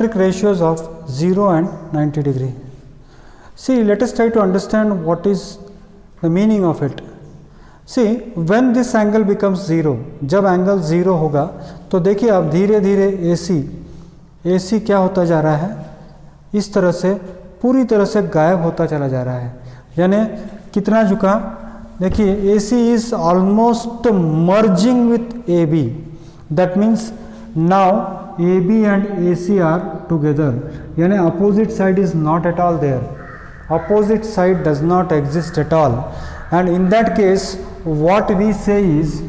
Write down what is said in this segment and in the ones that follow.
trigonometric ratios of 0 and 90 degree. See, let us try to understand what is the meaning of it. See, when this angle becomes 0, जब angle 0 होगा तो देखिए आप धीरे धीरे AC क्या होता जा रहा है, इस तरह से पूरी तरह से गायब होता चला जा रहा है. यानी कितना झुका, देखिए AC is almost merging with AB. That means now AB and AC are together. यानी opposite side is not at all there. Opposite side does not exist at all. And in that case what we say is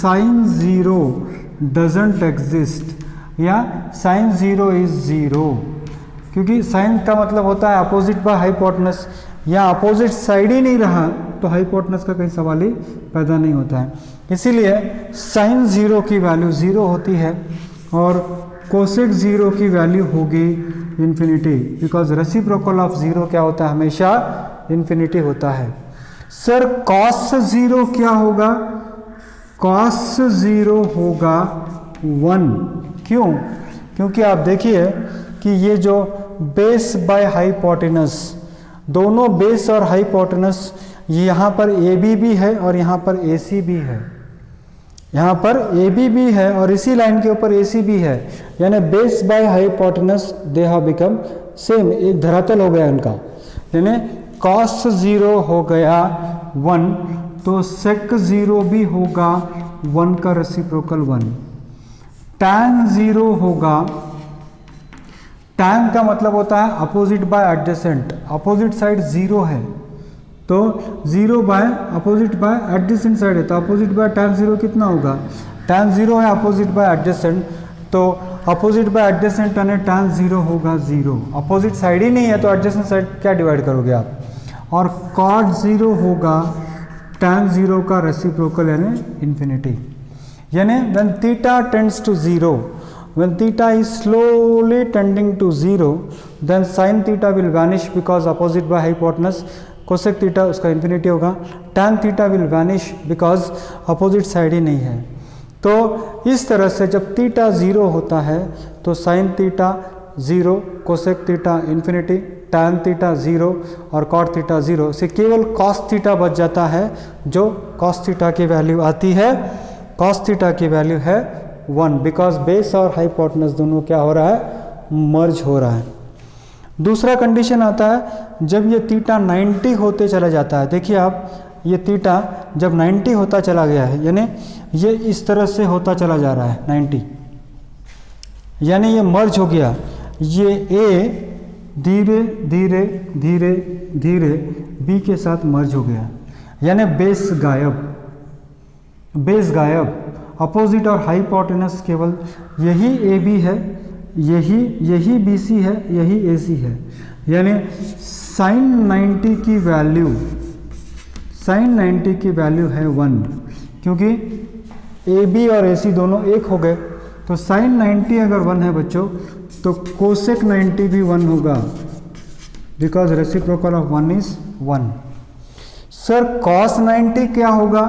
sin 0 doesn't exist या sin 0 is 0, क्योंकि sin का मतलब होता है opposite by hypotenuse. या opposite side ही नहीं रहा तो हाइपोटेनस का कहीं सवाल ही पैदा नहीं होता है. इसीलिए sin 0 की वैल्यू 0 होती है और कोसेक 0 की वैल्यू होगी इन्फिनिटी, बिकॉज रेसिप्रोकल ऑफ 0 क्या होता है, हमेशा इन्फिनिटी होता है. सर cos 0 क्या होगा, cos 0 होगा 1. क्यों? क्योंकि आप देखिए कि ये जो बेस बाय हाइपोटेनस, दोनों बेस और हाइपोटेनस, यहाँ पर AB भी है और यहाँ पर AC भी है, यहाँ पर AB भी है और इसी लाइन के ऊपर AC भी है. यानी base by hypotenuse they have become same, एक धरातल हो गया इनका. यानी cos 0 हो गया 1 तो sec 0 भी होगा 1 का रेसिप्रोकल 1. tan 0 होगा, tan का मतलब होता है opposite by adjacent. Opposite side 0 है तो 0 by opposite by adjacent side है, तो अपोजिट बाय tan 0 कितना होगा, tan 0 है अपोजिट बाय एडजेसेंट, तो अपोजिट बाय एडजेसेंट यानी tan 0 होगा 0. अपोजिट साइड ही नहीं है तो एडजेसेंट साइड क्या डिवाइड करोगे आप. और cot 0 होगा tan 0 का रेसिप्रोकल यानी इन्फिनिटी. यानी when theta tends to 0, when theta is slowly tending to 0, then sin theta will vanish because opposite by hypotenuse. cosec theta उसका इन्फिनिटी होगा. tan theta will vanish because opposite side ही नहीं है. तो इस तरह से जब थीटा 0 होता है तो sin theta 0, cosec theta infinity, tan theta 0 और cot theta 0 से केवल cos theta बच जाता है, जो cos theta की वैल्यू आती है, cos theta की वैल्यू है 1, बिकॉज बेस और हाइपोटेनस दोनों क्या हो रहा है, मर्ज हो रहा है. दूसरा कंडीशन आता है जब ये थीटा 90 होते चला जाता है. देखिए आप, ये थीटा जब 90 होता चला गया है, यानी ये इस तरह से होता चला जा रहा है 90, यानी ये मर्ज हो गया. ये A धीरे धीरे धीरे धीरे B के साथ मर्ज हो गया, यानी बेस गायब, बेस गायब. अपोजिट और हाइपोटेनस केवल यही AB है, यही BC है, यही AC है. यानी sin 90 की वैल्यू है 1, क्योंकि AB और AC दोनों एक हो गए. तो sin 90 अगर 1 है बच्चों तो cosec 90 भी 1 होगा, because reciprocal of 1 is 1. Sir cos 90 क्या होगा,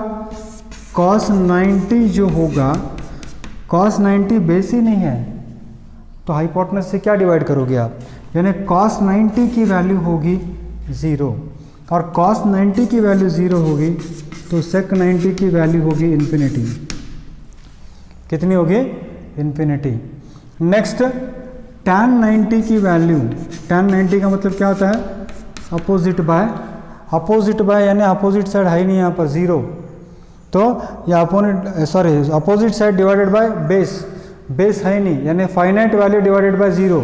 cos 90 जो होगा, cos 90 बेस ही नहीं है तो हाइपोटेनस से क्या डिवाइड करोगे आप, यानी cos 90 की वैल्यू होगी 0 और cos 90 की वैल्यू 0 होगी तो sec 90 की वैल्यू होगी इन्फिनिटी. कितनी होगी, इन्फिनिटी. नेक्स्ट tan 90 की वैल्यू, tan 90 का मतलब क्या होता है, अपोजिट बाय यानी अपोजिट साइड है ही नहीं यहाँ पर 0, तो या opposite side divided by base है ही नहीं, यानी फाइनाइट वैल्यू डिवाइडेड बाय 0,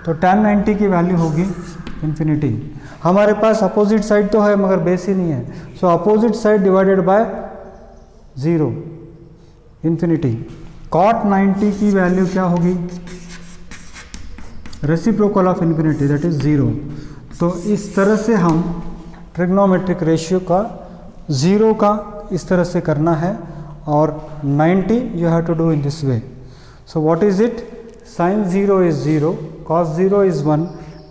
तो tan 90 की वैल्यू होगी इन्फिनिटी. हमारे पास अपोजिट साइड तो है मगर बेस ही नहीं है, सो opposite side divided by 0 infinity. cot 90 की वैल्यू क्या होगी, reciprocal of infinity, that is 0. तो इस तरह से हम ट्रिग्नोमेट्रिक रेशियो का 0 का इस तरह से करना है और 90 you have to do in this way. So what is it, sin 0 is 0, cos 0 is 1,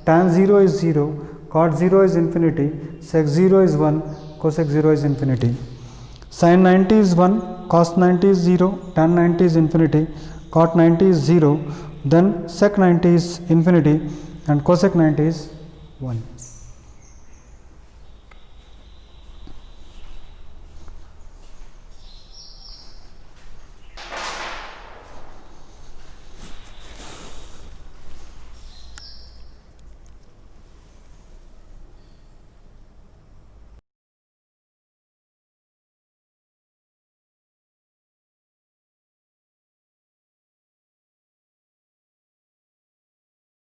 tan 0 is 0, cot 0 is infinity, sec 0 is 1, cosec 0 is infinity. Sin 90 is 1, cos 90 is 0, tan 90 is infinity, cot 90 is 0, then sec 90 is infinity and cosec 90 is 1.